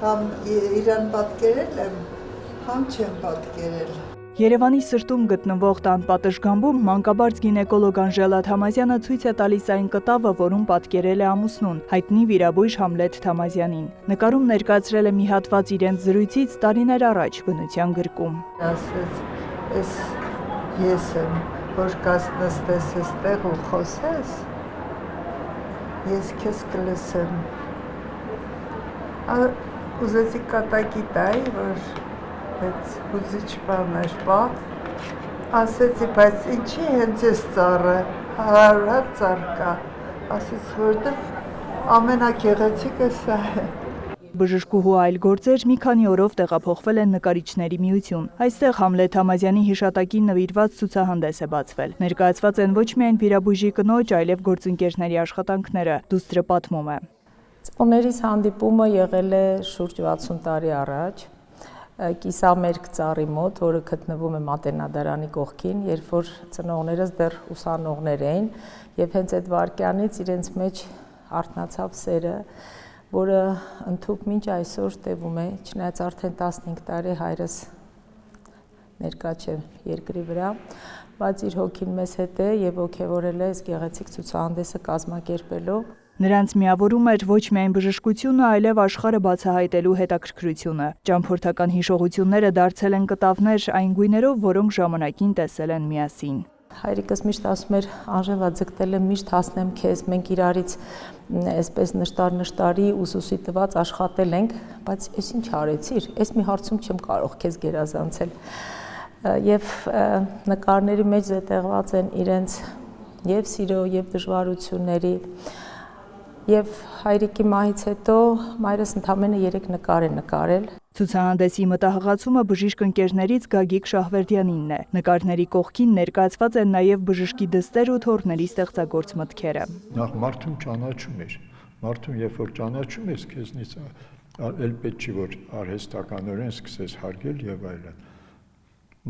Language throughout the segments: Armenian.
Համ իրան պատկերել եմ, համ չեմ պատկերել։ Երևանի սրտում գտնվող տան պատշգամբում մանկաբարձ գինեկոլոգ Անժելա Թամազյանը ցույց է տալիս այն կտավը, որում պատկերել է ամուսնուն, հայտնի վիրաբույժ Համլետ Թամազյանին։ Նկարում ներկայացրել է մի հատված իրենց զրույցից տարիներ առաջ բնության գրկում։ Ասեց, ես եմ, որ կասնստես էստեղ ու խոսես, ես քեզ կլսեմ։ Ուզեցի կատակի տայի, որ բայց ուզիչ բան էր, ասեցի, բայց ինչի հենց ես ծառը, հարար ծառ կա, ասեց, որտեղ ամենագեղեցիկը սա է։ Բժշկուհու այլ գործեր մի քանի օրով տեղափոխվել են Նկարիչների միություն։ Այստեղ Համլետ Թամազյանի հիշատակին նվիրված ցուցահանդես է բացվել։ Ներկայացված են ոչ միայն վիրաբույժի կնոջ, այլև գործընկերների աշխատանքները, դուստրը պատմում է։ Ծնողներիս հանդիպումը եղել է շուրջ 60 տարի առաջ, Կիսամերկ ծառի մոտ, որը գտնվում է Մատենադարանի կողքին, երբ որ ծնողներս դեռ ուսանողներ էին, եւ հենց այդ վարքյանից իրենց մեջ արթնացավ սերը, որը ընդհուպ մինչ այսօր տևում է, չնայած արդեն 15 տարի հայրս ներկա չէ երկրի վրա, բայց իր հոգին մեզ հետ է եւ ոգեւորել է այս գեղեցիկ ցուցահանդեսը կազմակերպելով։ Նրանց միավորում էր ոչ միայն բժշկությունը, այլև աշխարհը բացահայտելու հետաքրքրությունը։ Ճամփորդական հիշողությունները դարձել են կտավներ այն գույներով, որոնք ժամանակին տեսել են միասին։ Հայրիկս միշտ ասում էր, Անժելա, ձգտել եմ միշտ հասնեմ քեզ, մենք իրարից այսպես նշտարի ուսուսի տված աշխատել ենք, բայց ես ինչ արեցիր, այս մի հարցում չեմ կարող քեզ գերազանցել։ Եվ նկարների մեջ զետեղված են իրենց եւ սիրո, եւ դժվարությունների, եւ հայրիկի մահից հետո մայրս ընդամենը 3 նկար է նկարել։ Ցուցահանդեսի մտահղացումը բժիշկ ընկերներից Գագիկ Շահվերդյանինն է։ Նկարների կողքին ներկայացված են նաև բժշկի դստեր ու թորների ստեղծագործ մտքերը։ Նախ մարդուն ճանաչում էր, մարդուն երբ որ ճանաչում ես, քեզնից էլ պետք չի որ արհեստականորեն սկսես հարգել եւ այլն։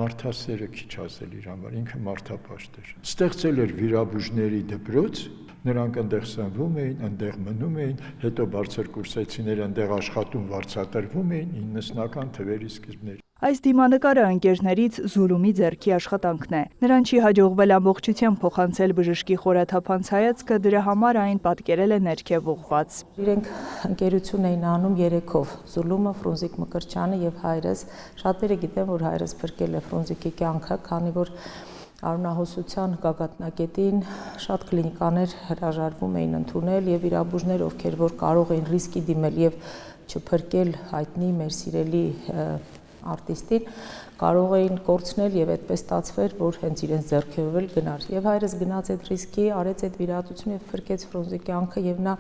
Մարդասերը քիչ ասել իր համար, ինքը մարդապաշտ էր։ Ստեղծել էր վիրաբույժների դպրոց, նրանք այնտեղ սնվում էին, այնտեղ մնում էին, հետո բարձր կուրսեցիները այնտեղ աշխատում վարձատրվում էին 90-ական թվերի սկզբներին։ Այս դիմանկարը ընկերներից Զուլումի ձեռքի աշխատանքն է։ Նրան չի հաջողվել ամբողջությամբ փոխանցել բժշկի խորաթափանց հայացքը, դրա համար այն պատկերել է ներքև ուղղված։ Իրենք ընկերություն էին անում 3-ով՝ Զուլումը, Ֆրունզիկ Մկրտչյանը եւ հայրս։ Շատերը գիտեն, որ հայրս փրկել է Ֆրունզիկի կյանքը, քանի որ արունահոսության գագաթնակետին շատ կլինիկաներ հրաժարվում էին ընդունել եւ վիրաբույժներ, ովքեր որ կարող էին ռիսկի դիմել եւ չփրկել հայտնի մեր սիրելի արտիստին, կարող էին կորցնել եւ այդպես ստացվեր, որ հենց իրենց ձեռքով էլ գնար։ Եվ հայրս գնաց այդ ռիսկի, արեց այդ վիրահատությունը եւ փրկեց Ֆրունզիկի կյանքը եւ նա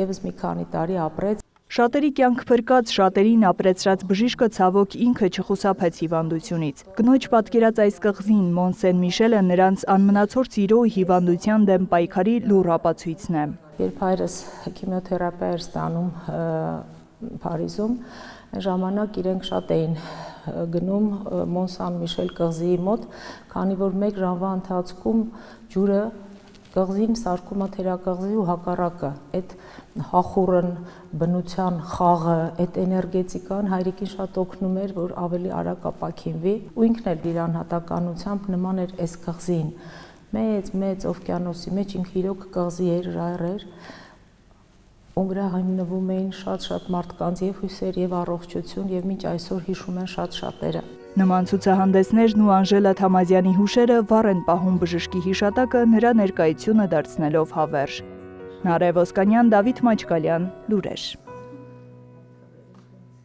եւս մի քանի տարի ապրեց։ Շատերի կյանք փրկած, շատերին ապրեցրած բժիշկը ցավոք ինքը չխուսափեց հիվանդությունից։ Կնոջ պատկերած այս կղզին Մոն Սեն Միշելը նրանց անմնացորդ սիրո ու հիվանդության դեմ պայքարի լուռ ապացույցն է։ Երբ հայրս քիմիոթերապիա էր ստանում Փարիզում, այն ժամանակ իրենք շատ էին գնում Մոն Սան Միշել կղզիի մոտ, քանի որ 1 ժամվա ընթացքում ջուրը կղզին սարքում է թերակղզի ու հակառակը, այդ հախուռն բնության խաղը, այդ էներգետիկան հայրիկին շատ օգնում էր, որ ավելի արագ ապաքինվի, ու ինքն էլ իր անհատականությամբ նման էր այս կղզին, մեծ օվկիանոսի մեջ ինքը իրոք կղզի էր, ժայռ էր, ու վրա հիմնվում էին շատ մարդկանց եւ հույսեր եւ առողջություն եւ մինչ այսօր հիշում են շատ շատերը։ Նման ցուցահանդեսներն ու Անժելա Թամազյանի հուշերը վառ են պահում բժշկի հիշատակը նրա ներկայությունը դարձնելով հավերժ։ Նարե Ոսկանյան, Դավիթ Մաչկալյան, լուրեր։